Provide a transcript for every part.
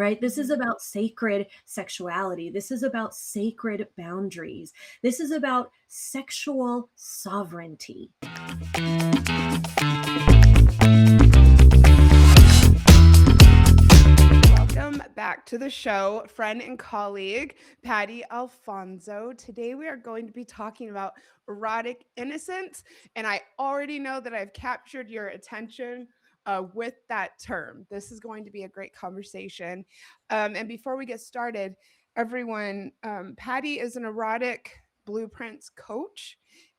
right? This is about sacred sexuality. This is about sacred boundaries. This is about sexual sovereignty. Welcome back to the show, friend and colleague, Patty Alfonso. Today we are going to be talking about erotic innocence, and I already know that I've captured your attention with that term. This is going to be a great conversation. And before we get started, everyone, Patty is an erotic blueprints coach,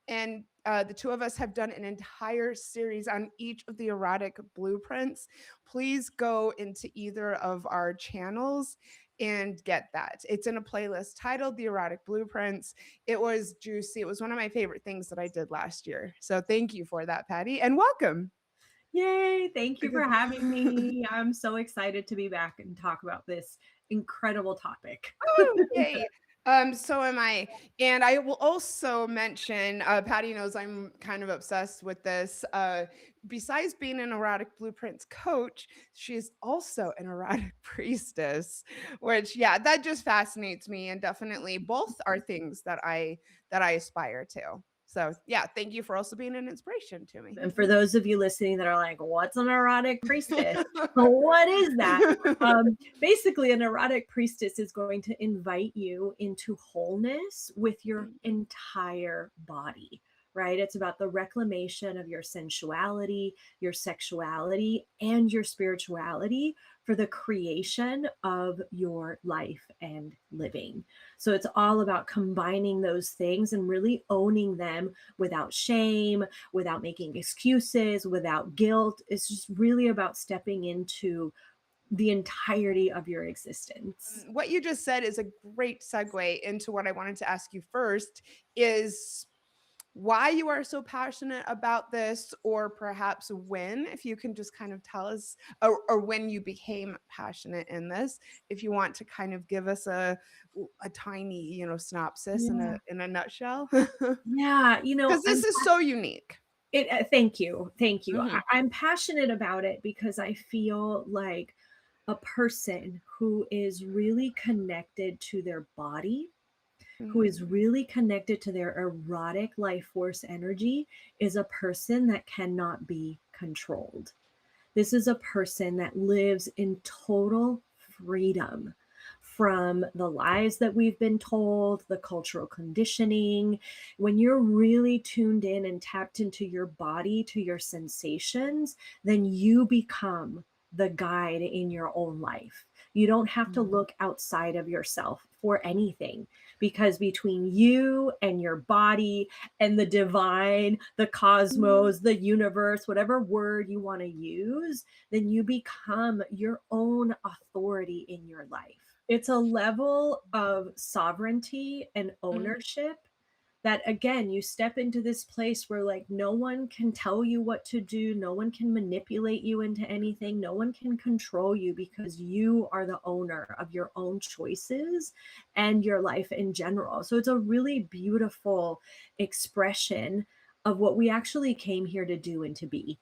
and the two of us have done an entire series on each of the erotic blueprints. Please go into either of our channels and get that. It's in a playlist titled The Erotic Blueprints. It was juicy. It was one of my favorite things that I did last year. So thank you for that, Patty, and welcome. Yay! Thank you for having me. I'm so excited to be back and talk about this incredible topic. Oh, yay. So am I. And I will also mention, Patty knows I'm kind of obsessed with this. Besides being an erotic blueprints coach, she's also an erotic priestess, which yeah, that just fascinates me. And definitely both are things that I aspire to. So yeah, thank you for also being an inspiration to me. And for those of you listening that are like, what's an erotic priestess? What is that? Basically, an erotic priestess is going to invite you into wholeness with your entire body, right? It's about the reclamation of your sensuality, your sexuality, and your spirituality for the creation of your life and living. So it's all about combining those things and really owning them without shame, without making excuses, without guilt. It's just really about stepping into the entirety of your existence. What you just said is a great segue into what I wanted to ask you first is why you are so passionate about this, or perhaps when, if you can just kind of tell us, or when you became passionate in this, if you want to kind of give us a tiny, synopsis Yeah. in a nutshell. Yeah, Because this is so unique. thank you. Thank you. Mhm. I'm passionate about it because I feel like a person who is really connected to their body, who is really connected to their erotic life force energy, is a person that cannot be controlled. This is a person that lives in total freedom from the lies that we've been told, the cultural conditioning. When you're really tuned in and tapped into your body, to your sensations, then you become the guide in your own life. You don't have to look outside of yourself for anything, because between you and your body and the divine, the cosmos, the universe, whatever word you want to use, then you become your own authority in your life. It's a level of sovereignty and ownership that, again, you step into this place where like no one can tell you what to do, no one can manipulate you into anything, no one can control you, because you are the owner of your own choices and your life in general. So it's a really beautiful expression of what we actually came here to do and to be.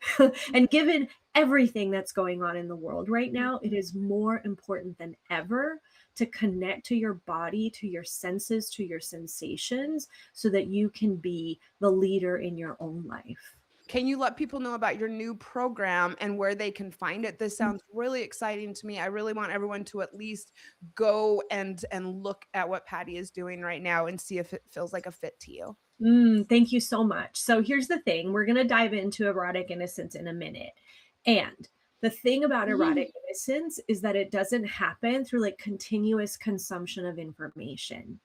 And given everything that's going on in the world right now, it is more important than ever to connect to your body, to your senses, to your sensations, so that you can be the leader in your own life. Can you let people know about your new program and where they can find it? This sounds really exciting to me. I really want everyone to at least go and look at what Patty is doing right now and see if it feels like a fit to you. Thank you so much. So here's the thing. We're going to dive into erotic innocence in a minute. And the thing about erotic innocence is that it doesn't happen through like continuous consumption of information.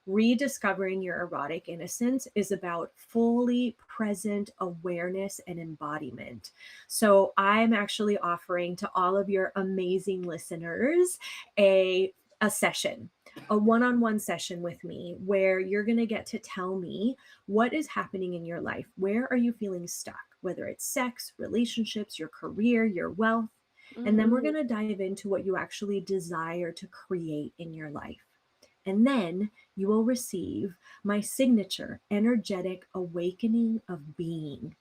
Rediscovering your erotic innocence is about fully present awareness and embodiment. So I'm actually offering to all of your amazing listeners a session, a one-on-one session with me, where you're going to get to tell me what is happening in your life. Where are you feeling stuck? Whether it's sex, relationships, your career, your wealth. And then we're going to dive into what you actually desire to create in your life. And then you will receive my signature energetic awakening of being.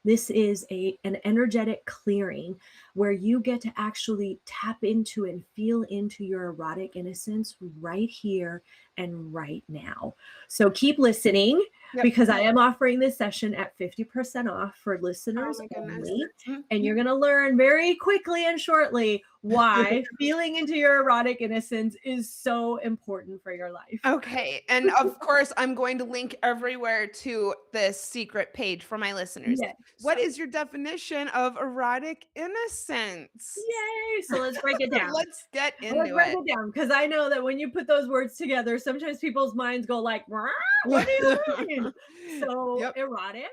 This is an energetic clearing where you get to actually tap into and feel into your erotic innocence right here and right now. So keep listening Yep. because I am offering this session at 50% off for Oh listeners my goodness. only. And you're going to learn very quickly and shortly why feeling into your erotic innocence is so important for your life. Okay. And of course, I'm going to link everywhere to this secret page for my listeners. Yes. What is your definition of erotic innocence? Yay. So let's break it down. Let's get Let's into break it. it down because I know that when you put those words together, sometimes people's minds go like, "What do you mean?" So Yep. erotic,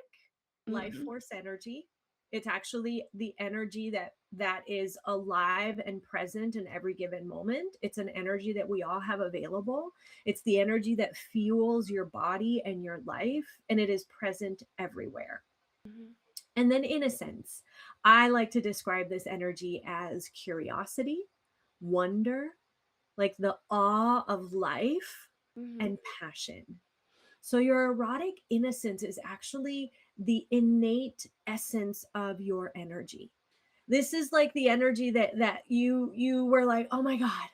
life Mhm. force energy. It's actually the energy that is alive and present in every given moment. It's an energy that we all have available. It's the energy that fuels your body and your life, and it is present everywhere. Mhm. And then innocence. I like to describe this energy as curiosity, wonder, like the awe of life, Mhm. and passion. So your erotic innocence is actually the innate essence of your energy. This is like the energy that you were like, "Oh my god,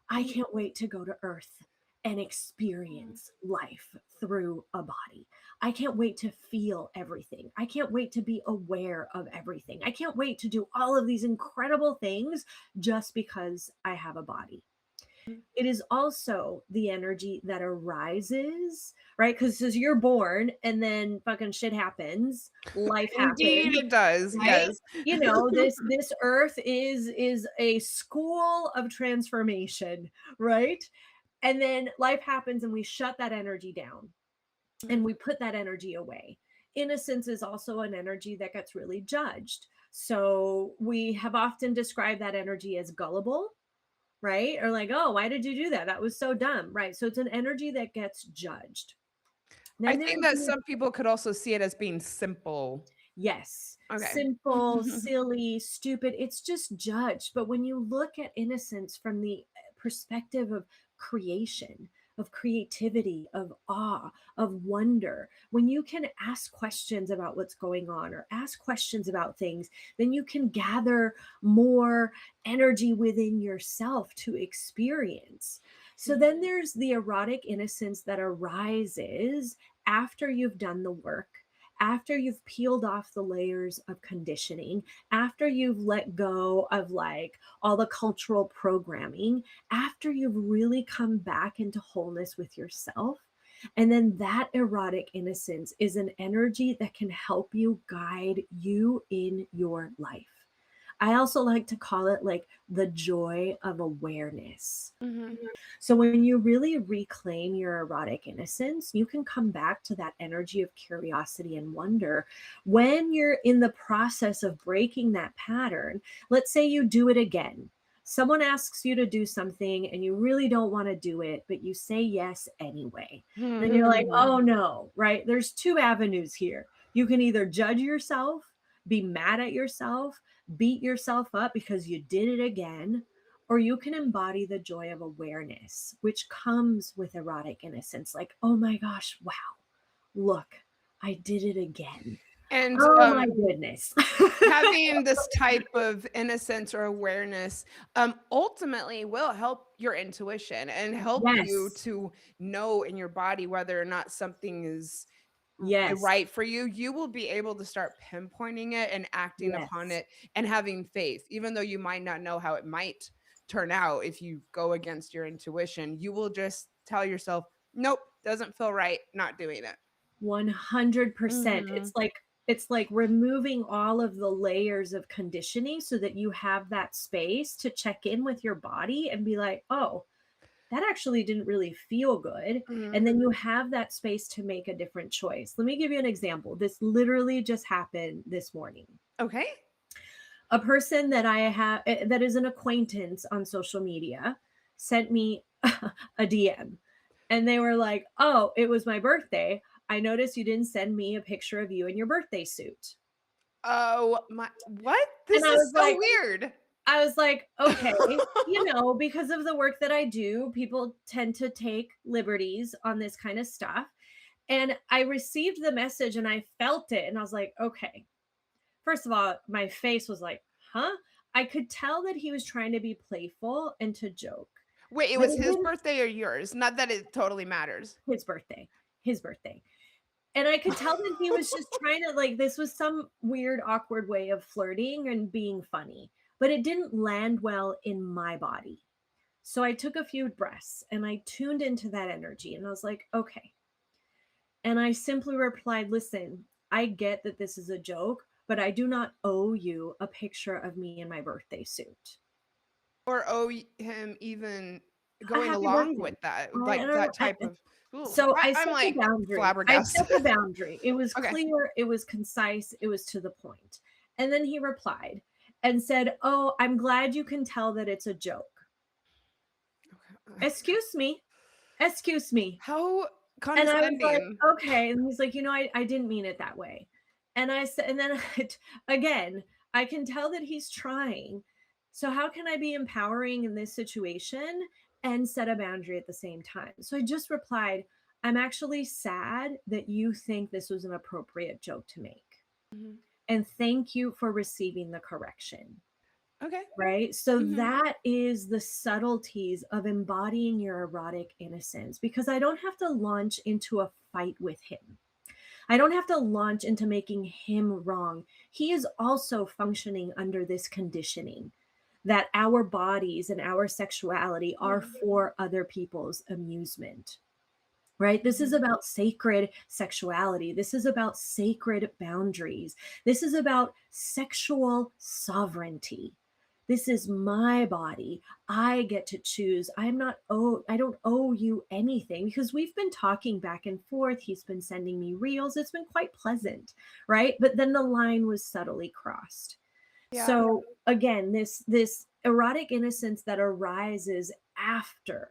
I can't wait to go to Earth and Mhm. experience life through a body. I can't wait to feel everything. I can't wait to be aware of everything. I can't wait to do all of these incredible things just because I have a body." It is also the energy that arises, right? Because as you're born and then fucking shit happens, life Indeed, happens, it does. right? Yes. You know, this earth is a school of transformation, right? And then life happens and we shut that energy down and we put that energy away. Innocence is also an energy that gets really judged. So we have often described that energy as gullible, right? Or like, oh, why did you do that? That was so dumb, right? So it's an energy that gets judged. I Then think there's that the, some people could also see it as being simple. yes, Okay. simple, silly, stupid. It's just judged. But when you look at innocence from the perspective of creation, of creativity, of awe, of wonder, when you can ask questions about what's going on or ask questions about things, then you can gather more energy within yourself to experience. So Mhm. then there's the erotic innocence that arises after you've done the work, after you've peeled off the layers of conditioning, after you've let go of like all the cultural programming, after you've really come back into wholeness with yourself. And then that erotic innocence is an energy that can help you guide you in your life. I also like to call it like the joy of awareness. Mhm. So when you really reclaim your erotic innocence, you can come back to that energy of curiosity and wonder when you're in the process of breaking that pattern. Let's say you do it again. Someone asks you to do something and you really don't want to do it, but you say yes anyway. Then you're like, Mhm. oh no, right? There's two avenues here. You can either judge yourself, be mad at yourself, beat yourself up because you did it again, or you can embody the joy of awareness, which comes with erotic innocence. Like, oh my gosh, wow, look, I did it again. And, Oh my goodness. having this type of innocence or awareness, ultimately will help your intuition and help you Yes. to know in your body whether or not something is Yes. right for you. You will be able to start pinpointing it and acting upon Yes. it and having faith, even though you might not know how it might turn out if you go against your intuition. You will just tell yourself, nope, doesn't feel right, not doing it. 100%. Mhm. It's like removing all of the layers of conditioning so that you have that space to check in with your body and be like, "Oh, that actually didn't really feel good." Mhm. And then you have that space to make a different choice. Let me give you an example. This literally just happened this morning. Okay. A person that I have that is an acquaintance on social media sent me a DM and they were like, "Oh, it was my birthday. I noticed you didn't send me a picture of you in your birthday suit." Oh my, what? And This is so weird. I was like, "Okay, you know, because of the work that I do, people tend to take liberties on this kind of stuff." And I received the message and I felt it and I was like, "Okay, first of all, my face was like, huh? I could tell that he was trying to be playful and to joke, Wait, it but was it his didn't. birthday or yours? Not that it totally matters. His birthday, his birthday. And I could tell that he was just trying to, like, this was some weird, awkward way of flirting and being funny, but it didn't land well in my body. So I took a few breaths and I tuned into that energy and I was like, okay. And I simply replied, listen, I get that this is a joke, but I do not owe you a picture of me in my birthday suit. Or owe him even A going happy along birthday. with that, I like, don't that know. type of ooh, So I I'm, set the like, boundary. I set flabbergasted. the boundary. It was Okay. clear, it was concise, it was to the point. And then he replied and said, "Oh, I'm glad you can tell that it's a joke." Okay. Excuse me. Excuse me. How And I was like, condescending. "Okay." And he's like, I didn't mean it that way." And I said, and then again, I can tell that he's trying. So how can I be empowering in this situation and set a boundary at the same time? So I just replied, "I'm actually sad that you think this was an appropriate joke to make. Mhm. And thank you for receiving the correction." Okay. Right? So Mhm. that is the subtleties of embodying your erotic innocence, because I don't have to launch into a fight with him. I don't have to launch into making him wrong. He is also functioning under this conditioning that our bodies and our sexuality are Mhm. for other people's amusement. Right? This is Mhm. about sacred sexuality. This is about sacred boundaries. This is about sexual sovereignty. This is my body. I get to choose. I don't owe you anything, because we've been talking back and forth. He's been sending me reels. It's been quite pleasant, right? But then the line was subtly crossed. Yeah. So again, this erotic innocence that arises after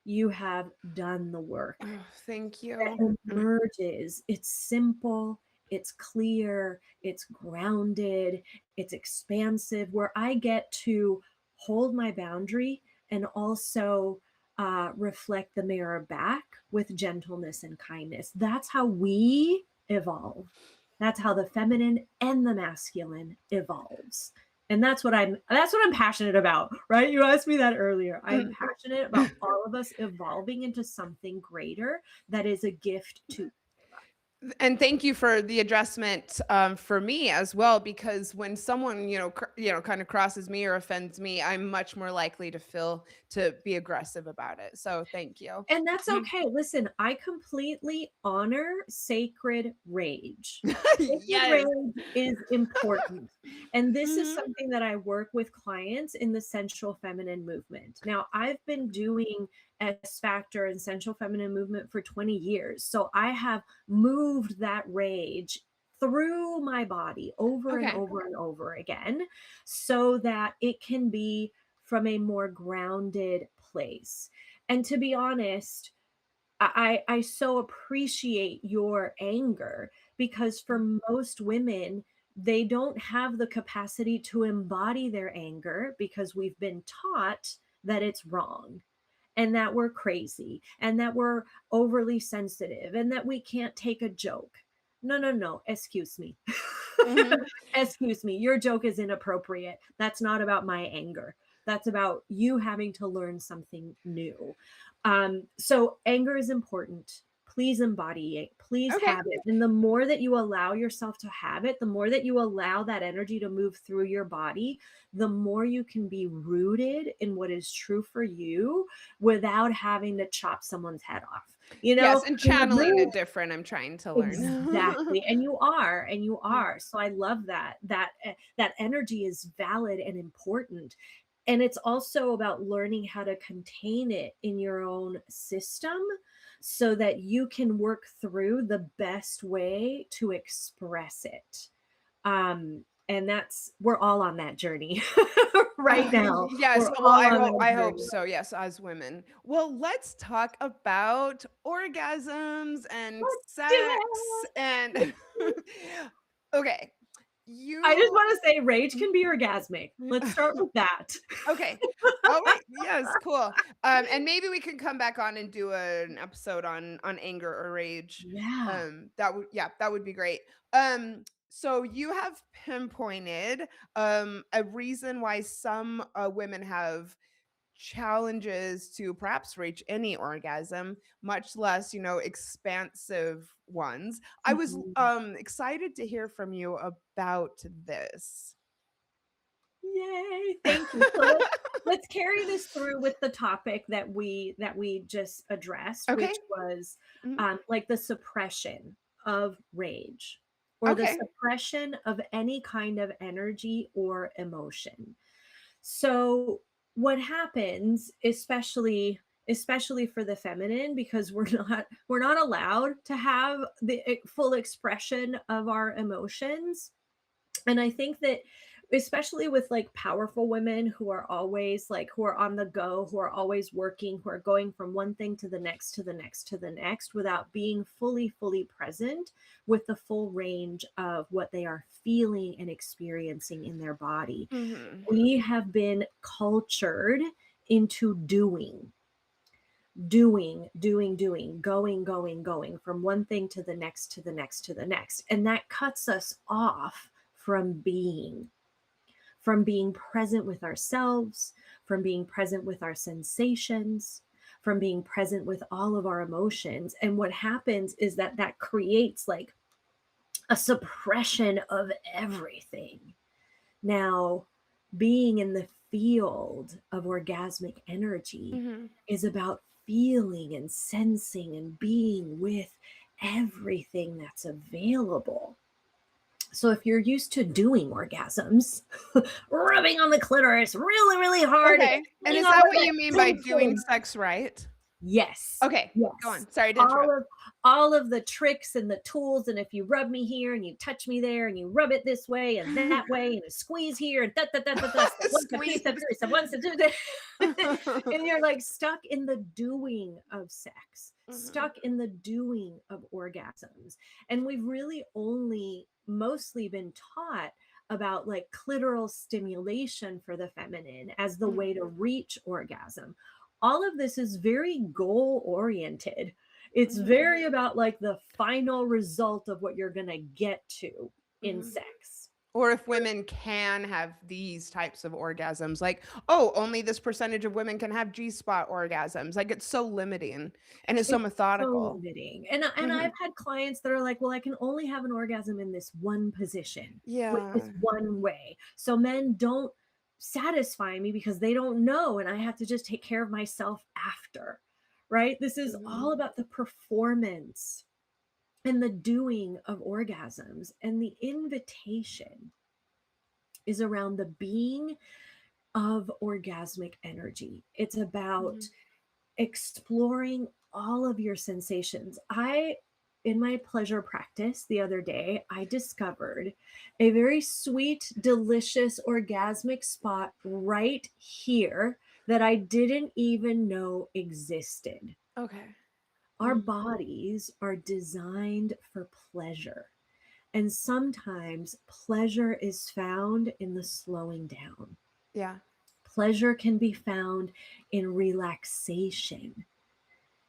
you have done the work, Oh, thank you. that Mm. emerges, it's simple, it's clear, it's grounded, it's expansive, where I get to hold my boundary and also reflect the mirror back with gentleness and kindness. That's how we evolve. That's how the feminine and the masculine evolves. And that's what I'm passionate about, right? You asked me that earlier. I'm Mm. passionate about all of us evolving into something greater that is a gift to. And thank you for the adjustment, for me as well, because when someone, kind of crosses me or offends me, I'm much more likely to be aggressive about it. So thank you. And that's Mhm. okay. Listen, I completely honor sacred rage. Sacred Yes. rage is important. And this is Mhm. something that I work with clients in the sensual feminine movement. Now, I've been doing S Factor and sensual feminine movement for 20 years. So I have moved that rage through my body over and Okay. over and over again, so that it can be from a more grounded place. And to be honest, I so appreciate your anger, because for most women, they don't have the capacity to embody their anger because we've been taught that it's wrong and that we're crazy and that we're overly sensitive and that we can't take a joke. No, no, no. Excuse me. Mhm. Excuse me. Your joke is inappropriate. That's not about my anger. That's about you having to learn something new. So anger is important. Please embody it. Please Okay. have it. And the more that you allow yourself to have it, the more that you allow that energy to move through your body, the more you can be rooted in what is true for you without having to chop someone's head off. Yes, and In the channeling it different, I'm trying to learn. exactly, and you are. So I love that energy is valid and important. And it's also about learning how to contain it in your own system so that you can work through the best way to express it. And that's we're all on that journey right now. Yes, We're well, all on that I hope journey. so, yes, as women. Well, let's talk about orgasms and Let's do sex it. and okay, I just you want to say rage can be orgasmic. Let's start with that. okay. All right, yes, cool. And maybe we can come back on and do an episode on anger or rage. Yeah. That would yeah, that would be great. So you have pinpointed a reason why some women have challenges to perhaps reach any orgasm, much less, expansive ones. I was Mhm. excited to hear from you about this. Yay, thank you. So let's carry this through with the topic that we just addressed, Okay. which was, Mhm. like, the suppression of rage or the Okay. suppression of any kind of energy or emotion. So what happens, especially for the feminine, because we're not allowed to have the full expression of our emotions. And I think that especially with like powerful women who are always like who are on the go, who are always working, who are going from one thing to the next to the next to the next without being fully present with the full range of what they are feeling and experiencing in their body. Mhm. We have been cultured into doing, going from one thing to the next, to the next, to the next. And that cuts us off from being present with ourselves, from being present with our sensations, from being present with all of our emotions. And what happens is that that creates like a suppression of everything. Now, being in the field of orgasmic energy Mhm. is about feeling and sensing and being with everything that's available. So if you're used to doing orgasms, rubbing on the clitoris really, really hard and Okay. And getting is all that of what that you mean by doing tension. sex right? Yes. Okay. Go Yes. on. Sorry to All interrupt. of all of the tricks and the tools, and if you rub me here and you touch me there and you rub it this way and that way and a squeeze here and da da da da da step one, step two, step Squeeze. three, step one, step two, and you're like stuck in the doing of sex, Mhm. stuck in the doing of orgasms. And we've really only mostly been taught about like clitoral stimulation for the feminine as the Mhm. way to reach orgasm. All of this is very goal oriented. It's Mhm. very about like the final result of what you're going to get to in Mhm. sex. Or if women can have these types of orgasms, like, oh, only this percentage of women can have G spot orgasms. Like, it's so limiting and it's so It's so methodical. limiting. And I've Mhm. had clients that are like, "Well, I can only have an orgasm in this one position, with this Yeah. one way. So men don't satisfy me because they don't know and I have to just take care of myself after." Right? This is all Mhm. about the performance and the doing of orgasms, and the invitation is around the being of orgasmic energy. It's about Mhm. exploring all of your sensations. In my pleasure practice the other day, I discovered a very sweet, delicious, orgasmic spot right here that I didn't even know existed. Okay. Our Mhm. bodies are designed for pleasure. And sometimes pleasure is found in the slowing down. Yeah. Pleasure can be found in relaxation.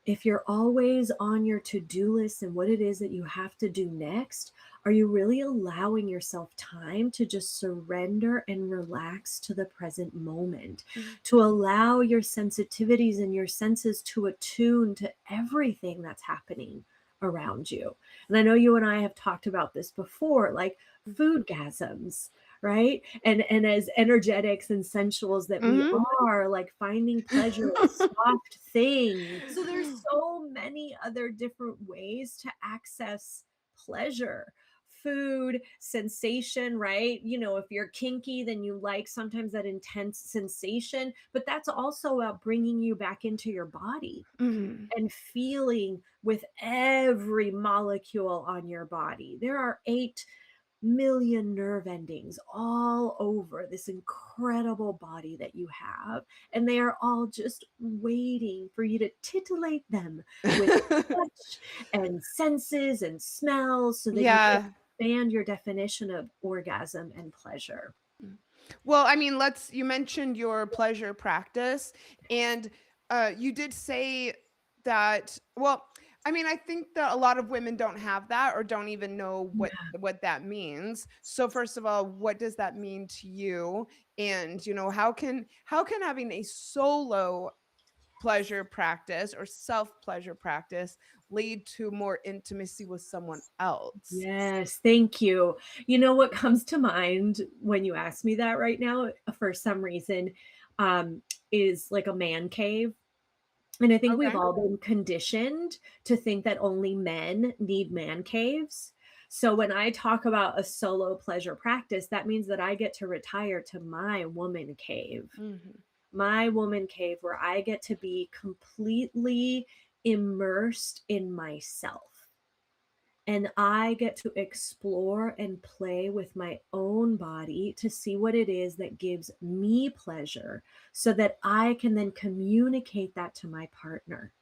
If you're always on your to-do list and what it is that you have to do next, are you really allowing yourself time to just surrender and relax to the present moment, Mhm. to allow your sensitivities and your senses to attune to everything that's happening around you? And I know you and I have talked about this before, like foodgasms, right? And as energetics and sensuals that we Mhm. are, like finding pleasure in soft things. So there's so many other different ways to access pleasure. Food, sensation, right? You know, if you're kinky, then you like sometimes that intense sensation, but that's also about bringing you back into your body Mhm. and feeling with every molecule on your body. There are 8 million nerve endings all over this incredible body that you have. And they are all just waiting for you to titillate them with touch and senses and smells so that you can Yeah. expand your definition of orgasm and pleasure. Mm. Well, I mean, you mentioned your pleasure practice, and you did say that, well, I mean, I think that a lot of women don't have that or don't even know what that means. So first of all, what does that mean to you? And how can having a solo pleasure practice or self pleasure practice lead to more intimacy with someone else? Yes, thank you. You know what comes to mind when you ask me that right now, for some reason, um, is like a man cave. And I think we've Okay. all been conditioned to think that only men need man caves. So when I talk about a solo pleasure practice, that means that I get to retire to Mhm. my woman cave where I get to be completely immersed in myself. And I get to explore and play with my own body to see what it is that gives me pleasure so that I can then communicate that to my partner.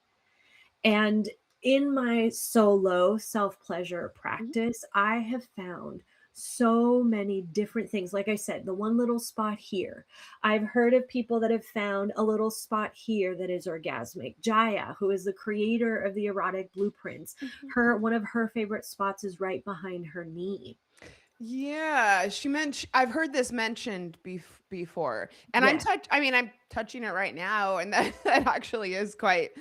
And in my solo self pleasure Mhm. practice, I have found so many different things. Like I said, the one little spot here. I've heard of people that have found a little spot here that is orgasmic. Jaya, who is the creator of the erotic blueprints, Mhm. her one of her favorite spots is right behind her knee. Yeah, I've heard this mentioned before, and Yes. I'm touching it right now, and that that actually is quite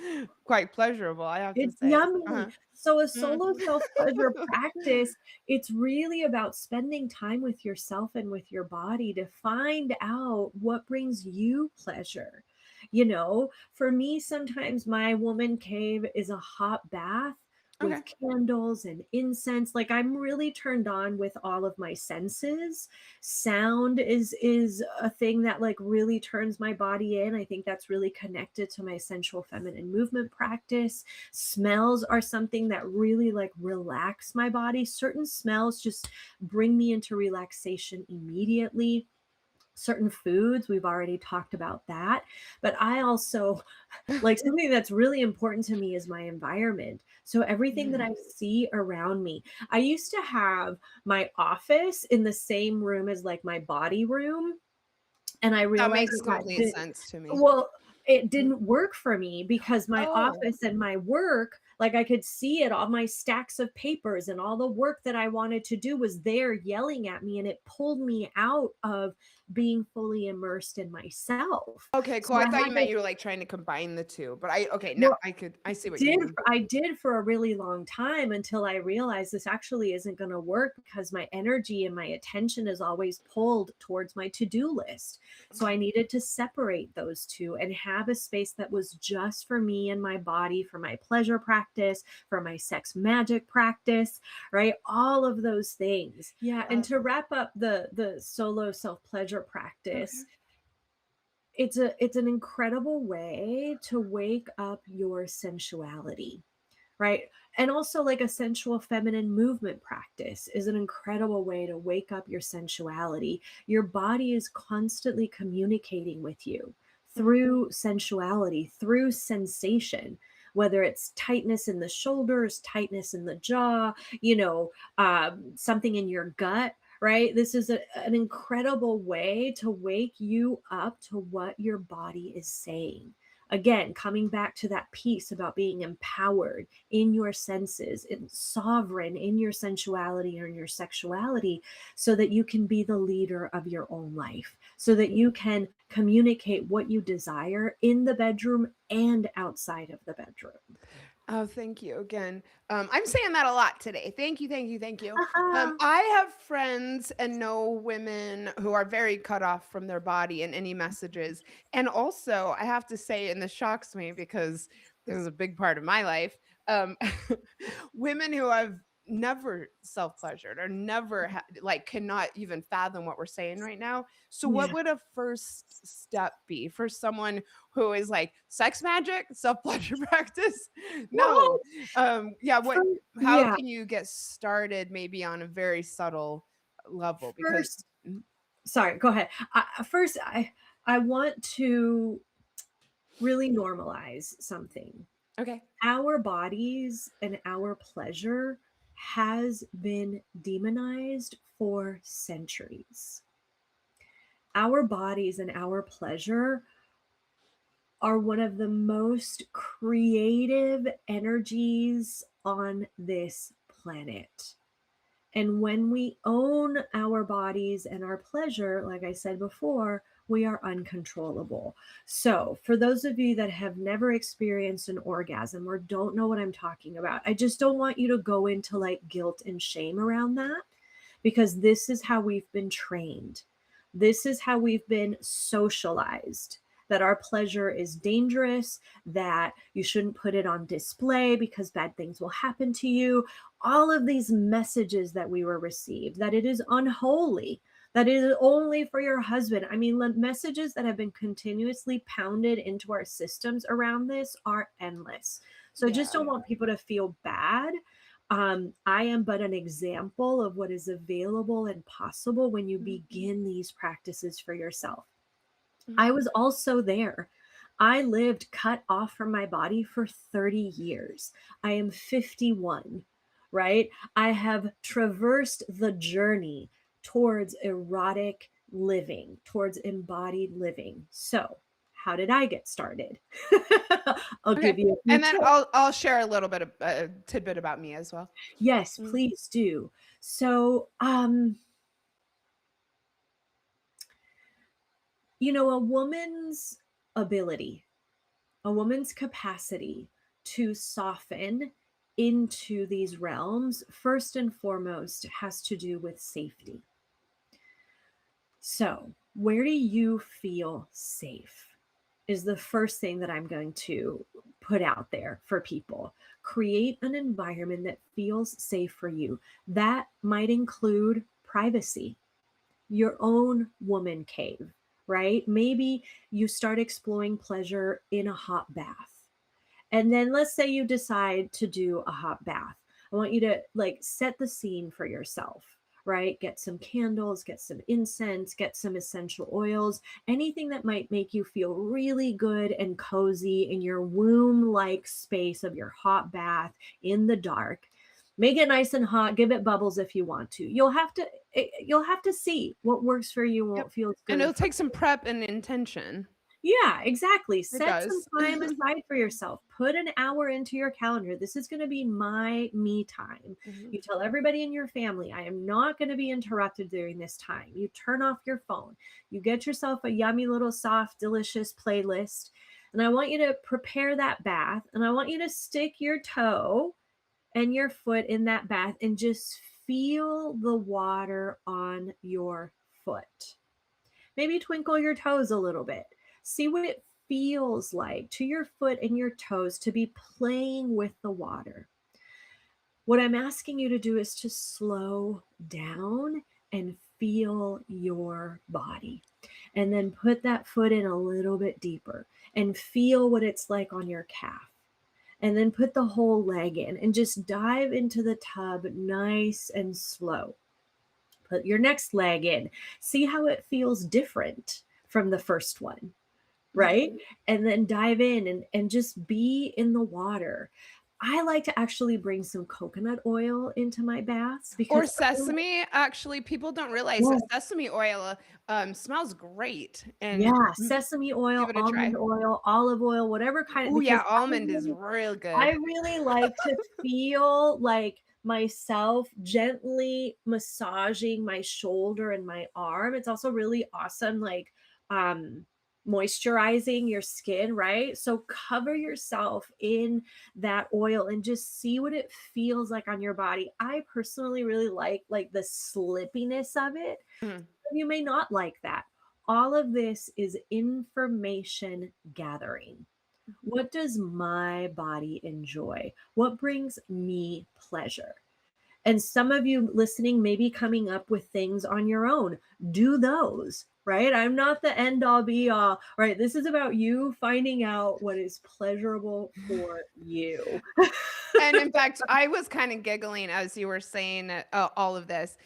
pleasurable, I have to It's say. yummy. Uh-huh. So a solo Mhm. self-pleasure practice, it's really about spending time with yourself and with your body to find out what brings you pleasure. You know, for me, sometimes my woman cave is a hot bath Okay. with candles and incense. Like I'm really turned on with all of my senses. Sound is a thing that like really turns my body in. I think that's really connected to my sensual feminine movement practice. Smells are something that really like relax my body. Certain smells just bring me into relaxation immediately. Certain foods, we've already talked about that. But I also like something that's really important to me is my environment. So everything that Mm. I see around me. I used to have my office in the same room as like my body room. And I That realized makes that that complete did sense to me. well, it Mhm. didn't work for me because my Oh, office and my work, like, I could see it, all my stacks of papers and all the work that I wanted to do was there yelling at me, and it pulled me out of being fully immersed in myself. okay, cool, So I I thought had you to meant you were, like, trying to combine the 2, but now well, I see what you did mean. I did for a really long time until I realized this actually isn't gonna work because my energy and my attention is always pulled towards my to-do list. So I needed to separate those 2 and have a space that was just for me and my body, for my pleasure practice, for my sex magic practice, right? All of those things. Yeah, and Uh, to wrap up the solo self-pleasure okay. practice, it's an incredible way to wake up your sensuality, right? And also, like a sensual feminine movement practice is an incredible way to wake up your sensuality. Your body is constantly communicating with you Mhm. through sensuality, through sensation, whether it's tightness in the shoulders, tightness in the jaw, something in your gut. Right. This is an incredible way to wake you up to what your body is saying. Again, coming back to that piece about being empowered in your senses, and sovereign in your sensuality or in your sexuality, so that you can be the leader of your own life, so that you can communicate what you desire in the bedroom and outside of the bedroom. Oh, thank you again. I'm saying that a lot today. Thank you, thank you, thank you. Uh-huh. I have friends and know women who are very cut off from their body and any messages. And also, I have to say, and this shocks me because this is a big part of my life, um, women who have never self-pleasured or never like cannot even fathom what we're saying right now. So what Yeah. would a first step be for someone who is like sex magic, self-pleasure practice? No. What? Yeah, how Yeah. can you get started maybe on a very subtle level? Because First, mm, sorry, go ahead. First, I want to really normalize something. okay. Our bodies and our pleasure has been demonized for centuries. Our bodies and our pleasure are one of the most creative energies on this planet. And when we own our bodies and our pleasure, like I said before, we are uncontrollable. So, for those of you that have never experienced an orgasm or don't know what I'm talking about, I just don't want you to go into like guilt and shame around that, because this is how we've been trained. This is how we've been socialized, that our pleasure is dangerous, that you shouldn't put it on display because bad things will happen to you. All of these messages that we were received, that it is unholy, that it is only for your husband. I mean, the messages that have been continuously pounded into our systems around this are endless. So I just Yeah. don't want people to feel bad. I am but an example of what is available and possible when you begin these practices for yourself. I was also there. I lived cut off from my body for 30 years. I am 51, right? I have traversed the journey towards erotic living, towards embodied living. So, how did I get started? I'll Okay. give you a few And then tips. I'll share a little bit of a tidbit about me as well. Yes, Mm. please do. So, a woman's ability, a woman's capacity to soften into these realms, first and foremost, has to do with safety. So, where do you feel safe? Is the first thing that I'm going to put out there for people. Create an environment that feels safe for you. That might include privacy, your own woman cave, right? Maybe you start exploring pleasure in a hot bath. And then let's say you decide to do a hot bath. I want you to like set the scene for yourself, right? Get some candles, get some incense, get some essential oils, anything that might make you feel really good and cozy in your womb like space of your hot bath in the dark. Make it nice and hot, give it bubbles if you want to. You'll have to see what works for you, Yep. what feels And good it'll for take some prep and intention. yeah, exactly. It Set some does. time aside for yourself. Put an hour into your calendar. This is going to be my me time. Mhm. You tell everybody in your family, I am not going to be interrupted during this time. You turn off your phone. You get yourself a yummy little soft, delicious playlist. And I want you to prepare that bath. And I want you to stick your toe and your foot in that bath and just feel the water on your foot. Maybe twinkle your toes a little bit. See what it feels like to your foot and your toes to be playing with the water. What I'm asking you to do is to slow down and feel your body. And then put that foot in a little bit deeper and feel what it's like on your calf. And then put the whole leg in and just dive into the tub nice and slow. Put your next leg in. See how it feels different from the first one, right? Mhm. And then dive in and just be in the water. I like to actually bring some coconut oil into my baths Or because sesame, actually, people don't realize that yeah, sesame oil, smells great, and yeah, sesame oil, give it a almond try. oil, olive oil, whatever kind of Oh, because yeah, almond is real I good. really like to feel like myself gently massaging my shoulder and my arm. It's also really awesome, like um, moisturizing your skin, right? So cover yourself in that oil and just see what it feels like on your body. I personally really like the slippiness of it. Mhm. You may not like that. All of this is information gathering. What does my body enjoy? What brings me pleasure? And some of you listening may be coming up with things on your own. Do those, right? I'm not the end all be all, right? This is about you finding out what is pleasurable for you. And in fact, I was kinda giggling as you were saying, all of this,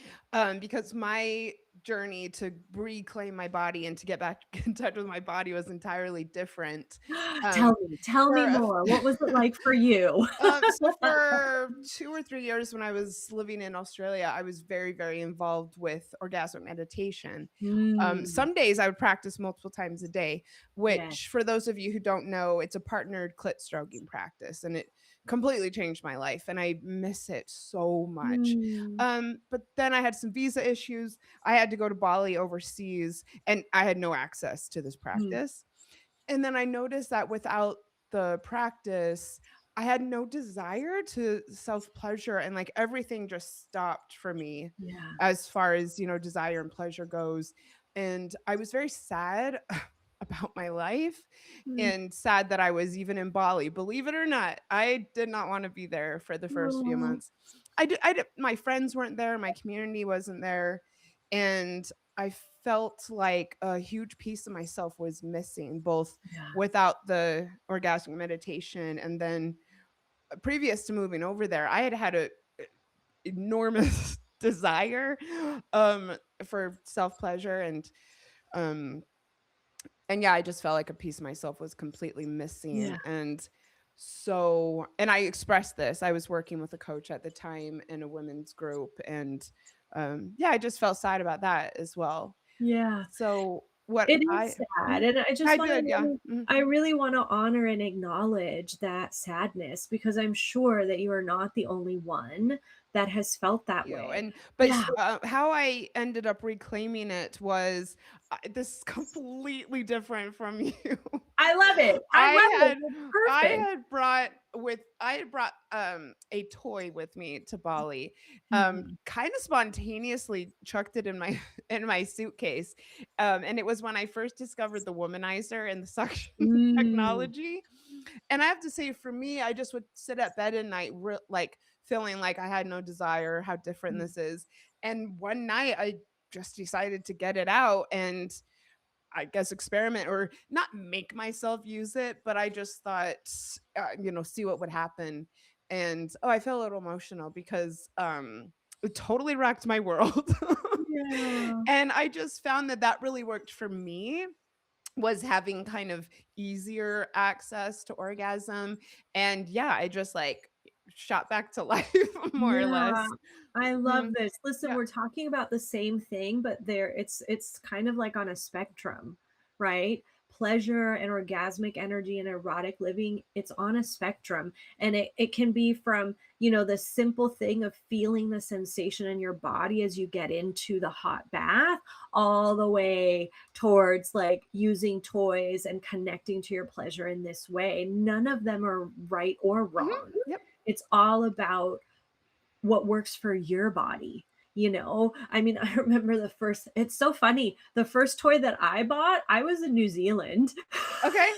because my journey to reclaim my body and to get back in touch with my body was entirely different. Um, Tell for me a more. What was it like for you? So for 2 or 3 years when I was living in Australia, I was very, very involved with orgasmic meditation. Mm, Some days I would practice multiple times a day, Yes. which for those of you who don't know, it's a partnered clit stroking practice, and it completely changed my life, and I miss it so much. Mm, But then I had some visa issues. I had to go to Bali overseas, and I had no access to this mm, practice. And then I noticed that without the practice, I had no desire to self pleasure, and like everything just stopped for me yeah. as far as, desire and pleasure goes. And I was very sad about my life Mm. and sad that I was even in Bali. Believe it or not, I did not want to be there for the first few Oh, months. My friends weren't there, my community wasn't there, and I felt like a huge piece of myself was missing, both yeah. without the orgasmic meditation and then previous to moving over there, I had had a enormous desire for self pleasure um and yeah, I just felt like a piece of myself was completely missing. Yeah. And I expressed this. I was working with a coach at the time in a women's group, and yeah, I just felt sad about that as well. Yeah. So what It I is sad, and I just I wanna did, yeah. really Mhm. I really wanna honor and acknowledge that sadness because I'm sure that you are not the only one that has felt that You. way. And but Yeah, how I ended up reclaiming it was this is completely different from you. I love it. I I love it. had It's I perfect. had brought with I had brought a toy with me to Bali. Mhm. Kind of spontaneously chucked it in my in my suitcase. And it was when I first discovered the womanizer and the suction Mm. technology. And I have to say, for me, I just would sit at bed at night, like feeling like I had no desire, how different Mm. this is. And one night, I just decided to get it out and I guess experiment or not make myself use it, but I just thought, see what would happen. And oh, I felt a little emotional because it totally rocked my world. Yeah. And I just found that that really worked for me was having kind of easier access to orgasm. And yeah, I just like shot back to life more or Yeah, less. I love Mhm. this. Listen, Yeah. we're talking about the same thing, but it's kind of like on a spectrum, right? Pleasure and orgasmic energy and erotic living, it's on a spectrum. And it can be from, the simple thing of feeling the sensation in your body as you get into the hot bath, all the way towards like using toys and connecting to your pleasure in this way. None of them are right or Mhm. wrong. Yep. It's all about what works for your body. I mean, I remember it's so funny. The first toy that I bought, I was in New Zealand. Okay.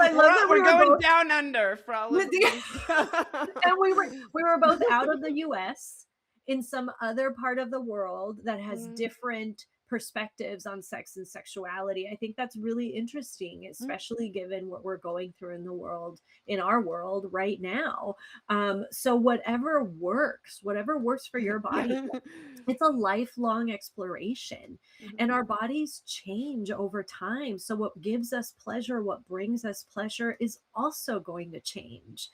I love that we We're were going both down under for all of these. and we were both out of the US in some other part of the world that has Mm, different perspectives on sex and sexuality. I think that's really interesting, mm. especially given what we're going through in our world right now. So whatever works for your body, Yeah. it's a lifelong exploration, and Mhm. our bodies change over time. So what gives us pleasure, what brings us pleasure, is also going to change.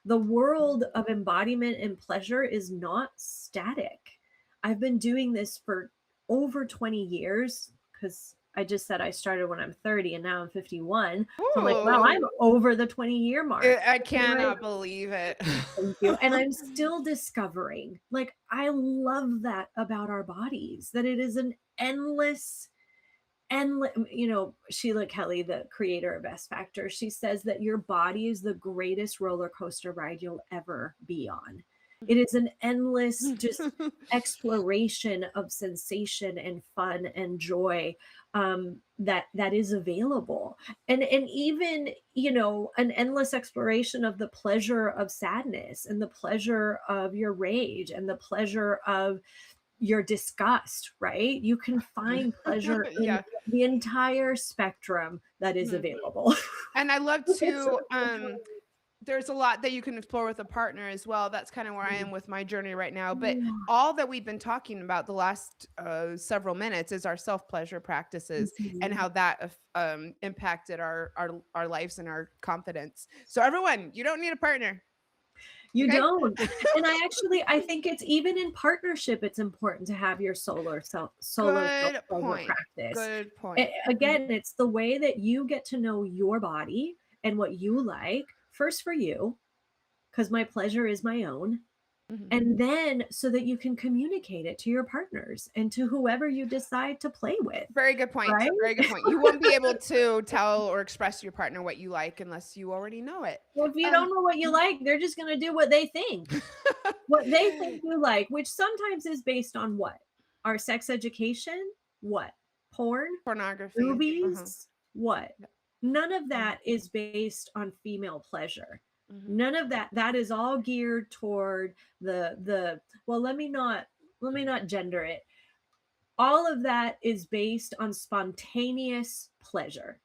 The world Mhm. of embodiment and pleasure is not static. I've been doing this for over 20 years because I just said I started when I'm 30 and now I'm 51. So I'm like, wow, Ooh, I'm over the 20-year mark. I Right? cannot believe it. Thank you. And I'm still discovering, like, I love that about our bodies, that it is an Sheila Kelly, the creator of S Factor, she says that your body is the greatest roller coaster ride you'll ever be on. It is an endless just exploration of sensation and fun and joy, that is available, and even an endless exploration of the pleasure of sadness and the pleasure of your rage and the pleasure of your disgust, right? You can find pleasure in Yeah. the entire spectrum that is Mhm. available. And I love It's so to there's a lot that you can explore with a partner as well. That's kind of where I fun. am with my journey right now. But Yeah. all that we've been talking about the last several minutes is our self pleasure practices and Mhm. how that impacted our lives and our confidence. So everyone, you don't need a partner. You Okay. don't. And I think it's even in partnership, it's important to have your solo Good self-pleasure point. practice. Good point. Again, it's the way that you get to know your body and what you like, first for you, because my pleasure is my own. Mhm. And then so that you can communicate it to your partners and to whoever you decide to play with, Very good point. right? Very good point. You won't be able to tell or express to your partner what you like unless you already know it. Well, if you Uh, don't know what you like, they're just going to do what they think you like, which sometimes is based on what? Our sex education? What? Porn? Pornography. Uh-huh. Movies? What? Yeah. None of Mhm. that is based on female pleasure. Mhm. None of that is all geared toward the well, let me not gender it. All of that is based on spontaneous pleasure,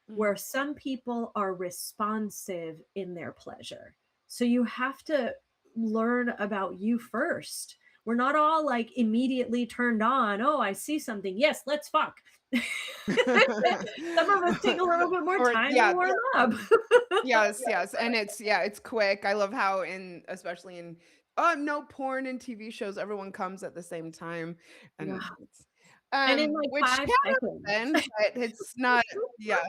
where Mhm. some people are responsive in their pleasure. So you have to learn about you first. We're not all like immediately turned on. Oh, I see something. Yes, let's fuck. Some of us take a little bit more Or time to yeah, warm up. yes, yes, and it's quick. I love how especially in no porn and TV shows, everyone comes at the same time, and Yeah. it's, And in like which 5 seconds. can happen, but it's not. Yeah,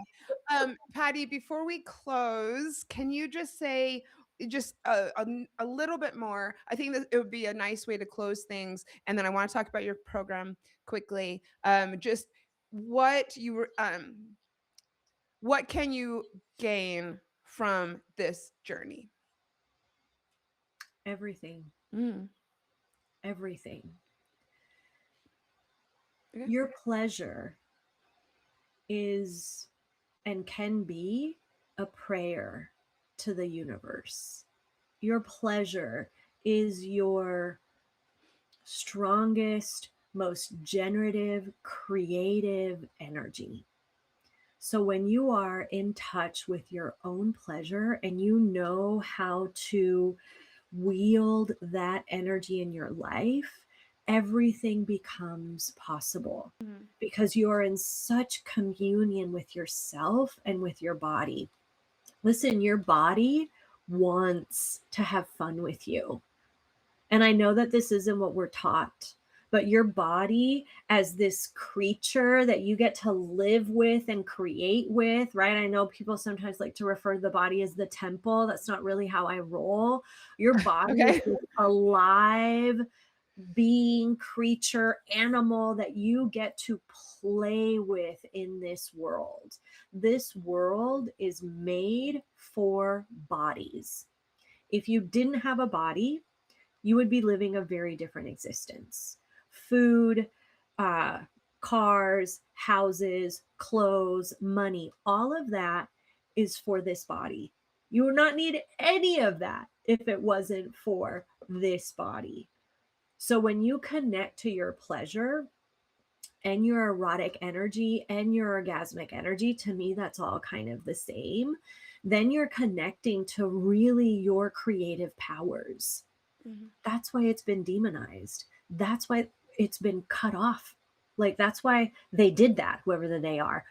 Patty, before we close, can you just say just a little bit more? I think that it would be a nice way to close things, and then I want to talk about your program quickly. Just what you were what can you gain from this journey? Everything. Mm, Everything. okay. Your pleasure is and can be a prayer to the universe. Your pleasure is your strongest, most generative, creative energy. So when you are in touch with your own pleasure and you know how to wield that energy in your life, everything becomes possible Mhm, because you are in such communion with yourself and with your body. Listen, your body wants to have fun with you. And I know that this isn't what we're taught, but your body as this creature that you get to live with and create with, right? I know people sometimes like to refer to the body as the temple. That's not really how I roll. Your body is okay. this alive being, creature, animal that you get to play with in this world. This world is made for bodies. If you didn't have a body, you would be living a very different existence. Food, uh, cars, houses, clothes, money, all of that is for this body. You would not need any of that if it wasn't for this body. So when you connect to your pleasure and your erotic energy and your orgasmic energy, to me, that's all kind of the same. Then you're connecting to really your creative powers. Mhm. That's why it's been demonized. That's why it's been cut off. Like, that's why they did that, whoever the they are.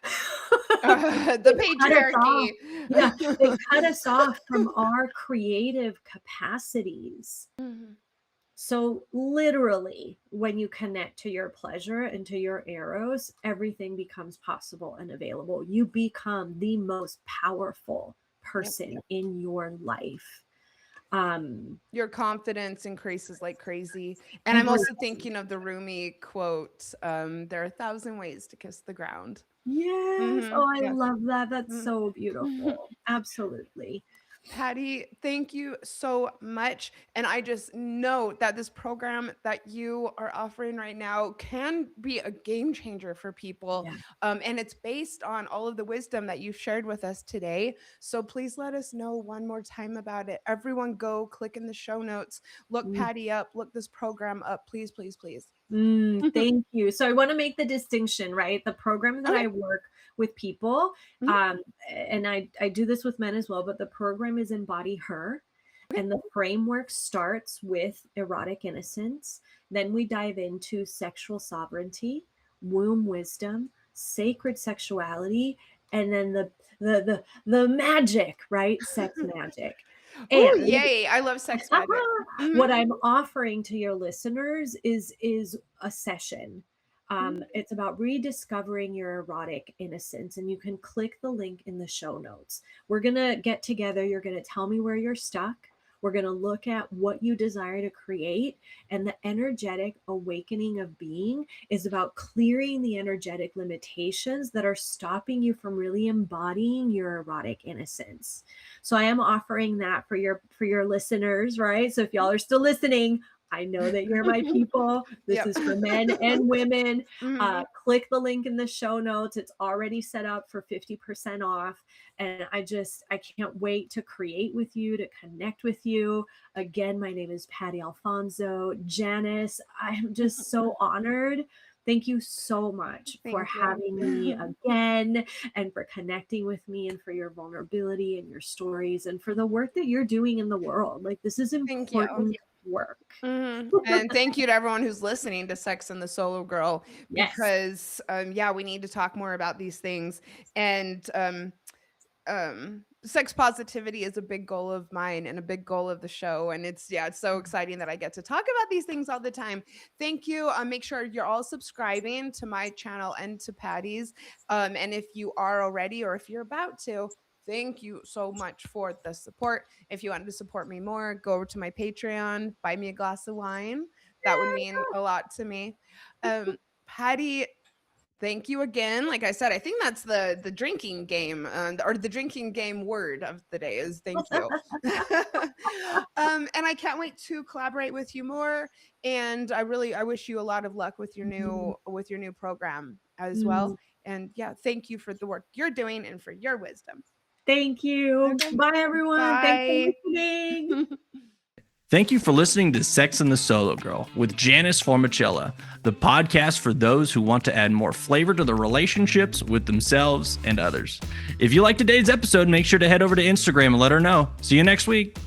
The They cut us off. Yeah, they patriarchy. cut us off from our creative capacities. Mhm. So, literally, when you connect to your pleasure and to your eros, everything becomes possible and available. You become the most powerful Yep. person in your life. Um, Your confidence increases like crazy. And I'm also everything. thinking of the Rumi quote, there are 1,000 ways to kiss the ground. Yes. Mhm. Oh, I Yes. love that. That's Mm. so beautiful. Absolutely. Patty, thank you so much. And I just know that this program that you are offering right now can be a game changer for people. Yeah. And it's based on all of the wisdom that you've shared with us today. So please let us know one more time about it. Everyone, go click in the show notes, look Mm, Patty up, look this program up. Please, please, please. thank you. So I want to make the distinction, right? The program that Okay. I work with people, Mhm. um, and I do this with men as well, but the program is Embody Her. Okay. And the framework starts with erotic innocence. Then we dive into sexual sovereignty, womb wisdom, sacred sexuality, and then the magic, right? Sex magic. Oh, And yay. I love sex magic. Mhm. what I'm offering to your listeners is a session. Mm. It's about rediscovering your erotic innocence, and you can click the link in the show notes. We're gonna get together. You're gonna tell me where you're stuck. We're going to look at what you desire to create. And the energetic awakening of being is about clearing the energetic limitations that are stopping you from really embodying your erotic innocence. So I am offering that for your listeners, right? So if y'all are still listening, I know that you're my people. This Yep. is for men and women. Mhm. Click the link in the show notes. It's already set up for 50% off. And I can't wait to create with you, to connect with you. Again, my name is Patty Alfonso. Janice, I am just so honored. Thank you so much for Thank you. having me again and for connecting with me and for your vulnerability and your stories and for the work that you're doing in the world. Like, this is Thank you. important work. And thank you to everyone who's listening to Sex and the Solo Girl, Yes. because yeah, we need to talk more about these things. And sex positivity is a big goal of mine and a big goal of the show, and it's so exciting that I get to talk about these things all the time. Thank you. Make sure you're all subscribing to my channel and to Patty's, and if you are already, or if you're about to, thank you so much for the support. If you wanted to support me more, go over to my Patreon, buy me a glass of wine. That would mean a lot to me. Patty, thank you again. Like I said, I think that's the drinking game, or the drinking game word of the day is thank you. And I can't wait to collaborate with you more. And I wish you a lot of luck with your new program as well. And yeah, thank you for the work you're doing and for your wisdom. Thank you. Okay. Bye, everyone. Thanks for Bye. listening. Thank you for listening to Sex and the Solo Girl with Janice Formicella, the podcast for those who want to add more flavor to their relationships with themselves and others. If you liked today's episode, make sure to head over to Instagram and let her know. See you next week.